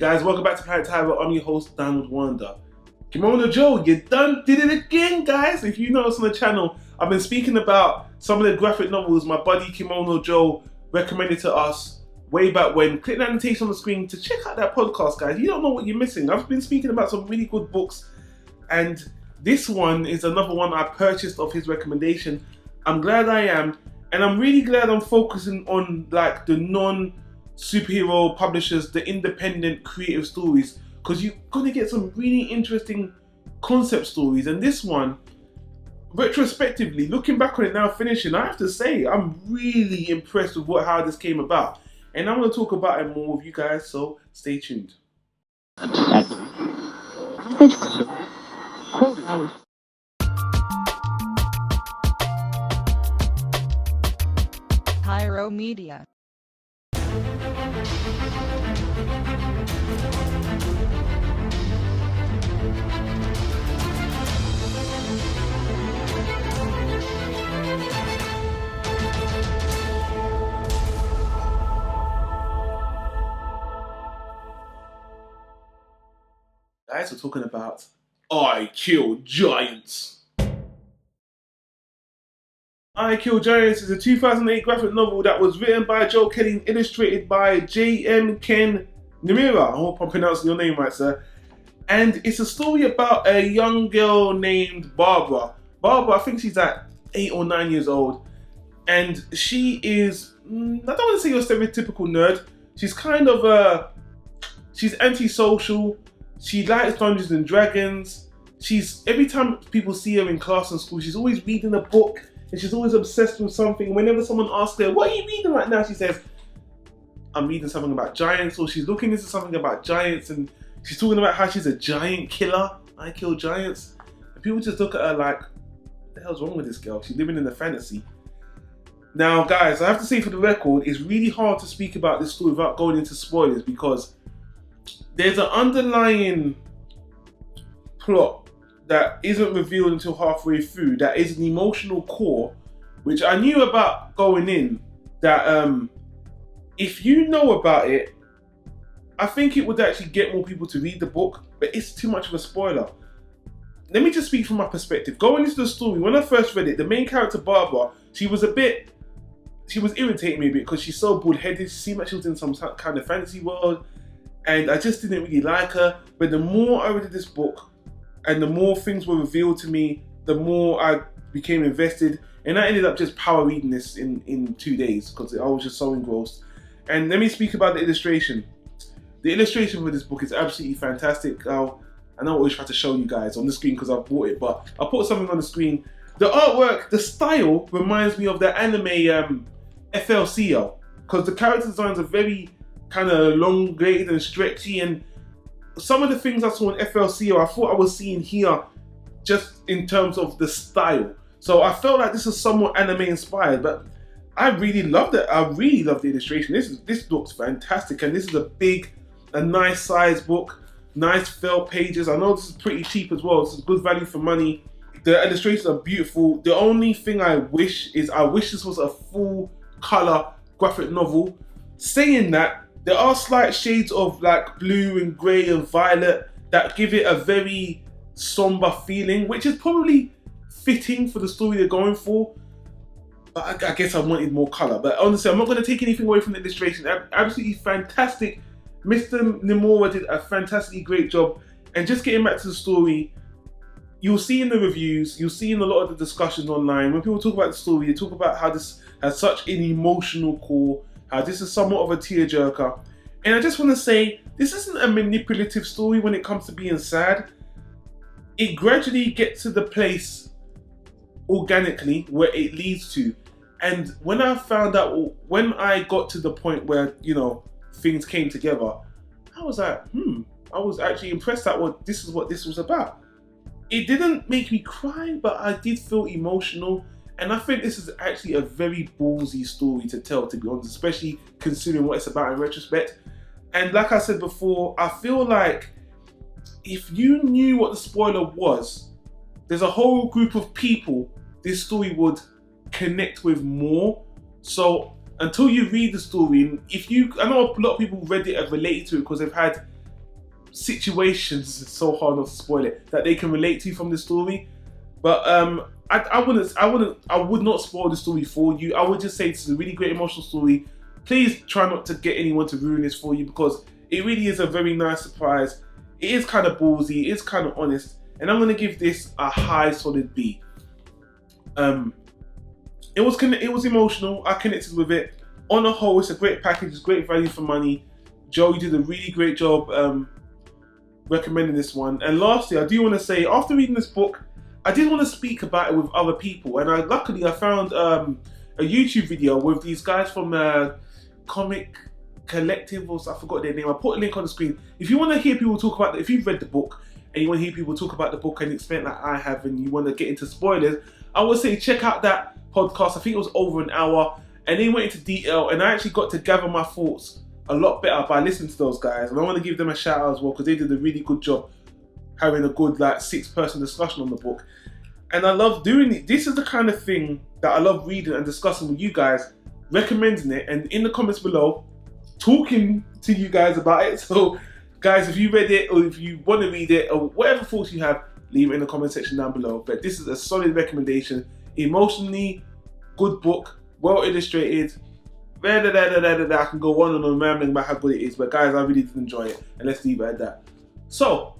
Guys, welcome back to Planet Tyro. I'm your host, Donald Wonder. Kimono Joe, you did it again, guys. If you notice on the channel, I've been speaking about some of the graphic novels my buddy Kimono Joe recommended to us way back when. Click that annotation on the screen to check out that podcast, guys. You don't know what you're missing. I've been speaking about some really good books, and this one is another one I purchased of his recommendation. I'm glad I am, and I'm really glad I'm focusing on like the non-superhero publishers, the independent creative stories, because you're gonna get some really interesting concept stories. And this one, retrospectively, looking back on it now, finishing, I have to say I'm really impressed with how this came about, and I'm gonna talk about it more with you guys. So stay tuned. Tyro Media. Guys, we're talking about I Kill Giants. I Kill Giants is a 2008 graphic novel that was written by Joe Kelly and illustrated by J.M. Ken Nimira. I hope I'm pronouncing your name right, sir. And it's a story about a young girl named Barbara. Barbara, I think she's like 8 or 9 years old. And she is, I don't want to say you're a stereotypical nerd. She's kind of she's antisocial. She likes Dungeons and Dragons. Every time people see her in class and school, she's always reading a book. And she's always obsessed with something. Whenever someone asks her, what are you reading right now? She says, I'm reading something about giants, or she's looking into something about giants, and she's talking about how she's a giant killer. I kill giants. And people just look at her like, what the hell's wrong with this girl? She's living in a fantasy. Now, guys, I have to say for the record, it's really hard to speak about this story without going into spoilers, because there's an underlying plot that isn't revealed until halfway through, that is an emotional core, which I knew about going in, that if you know about it, I think it would actually get more people to read the book, but it's too much of a spoiler. Let me just speak from my perspective. Going into the story, when I first read it, the main character Barbara, she was irritating me a bit because she's so bullheaded. She seemed like she was in some kind of fantasy world, and I just didn't really like her. But the more I read this book, and the more things were revealed to me, the more I became invested. And I ended up just power reading this in 2 days because I was just so engrossed. And let me speak about the illustration. The illustration for this book is absolutely fantastic. I know I always try to show you guys on the screen because I've bought it, but I'll put something on the screen. The artwork, the style reminds me of the anime FLCL, because the character designs are very kind of elongated and stretchy, and some of the things I saw in FLCL, I thought I was seeing here just in terms of the style. So I felt like this is somewhat anime inspired, but I really loved it. I really loved the illustration. This looks fantastic, and this is a nice size book, nice felt pages. I know this is pretty cheap as well. It's good value for money. The illustrations are beautiful. The only thing I wish this was a full color graphic novel. Saying that, there are slight shades of like blue and grey and violet that give it a very somber feeling, which is probably fitting for the story they're going for. But I guess I wanted more colour. But honestly, I'm not going to take anything away from the illustration. Absolutely fantastic. Mr. Nimura did a fantastically great job. And just getting back to the story, you'll see in the reviews, you'll see in a lot of the discussions online, when people talk about the story, they talk about how this has such an emotional core, how this is somewhat of a tearjerker. And I just want to say, this isn't a manipulative story when it comes to being sad. It gradually gets to the place organically where it leads to. And when I found out, when I got to the point where, you know, things came together, I was like, I was actually impressed at what this was about. It didn't make me cry, but I did feel emotional. And I think this is actually a very ballsy story to tell, to be honest, especially considering what it's about in retrospect. And like I said before, I feel like if you knew what the spoiler was, there's a whole group of people this story would connect with more. So until you read the story, and I know a lot of people read it and related to it because they've had situations, it's so hard not to spoil it, that they can relate to from the story. But I would not spoil the story for you. I would just say it's a really great emotional story. Please try not to get anyone to ruin this for you, because it really is a very nice surprise. It is kind of ballsy, it is kind of honest, and I'm gonna give this a high solid B. It was emotional. I connected with it. On the whole, it's a great package. It's great value for money. Joe, you did a really great job recommending this one. And lastly, I do want to say, after reading this book, I did want to speak about it with other people, and luckily I found a YouTube video with these guys from Comic Collective, or I forgot their name. I put a link on the screen. If you want to hear people talk about it, if you've read the book and you want to hear people talk about the book and explain like I have, and you want to get into spoilers, I would say check out that podcast. I think it was over an hour, and they went into detail, and I actually got to gather my thoughts a lot better by listening to those guys. And I want to give them a shout out as well, because they did a really good job having a good like 6-person discussion on the book. And I love doing it. This is the kind of thing that I love reading and discussing with you guys, recommending it, and in the comments below, talking to you guys about it. So guys, if you read it, or if you want to read it, or whatever thoughts you have, leave it in the comment section down below. But this is a solid recommendation. Emotionally good book, well illustrated. I can go on and on rambling about how good it is, but guys, I really did enjoy it, and let's leave it at that. So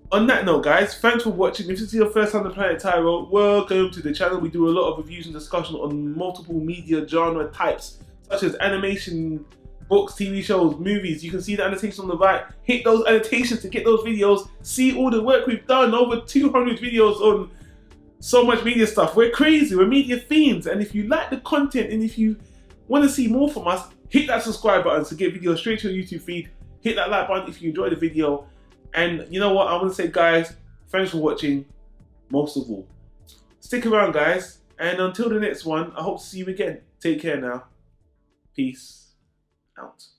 on that note, guys, thanks for watching. If this is your first time on Planet Tyro, welcome to the channel. We do a lot of reviews and discussion on multiple media genre types, such as animation, books, TV shows, movies. You can see the annotation on the right. Hit those annotations to get those videos. See all the work we've done. Over 200 videos on so much media stuff. We're crazy. We're media fiends. And if you like the content, and if you want to see more from us, hit that subscribe button to get videos straight to your YouTube feed. Hit that like button if you enjoyed the video. And you know what? I want to say, guys, thanks for watching. Most of all, stick around, guys. And until the next one, I hope to see you again. Take care now. Peace out.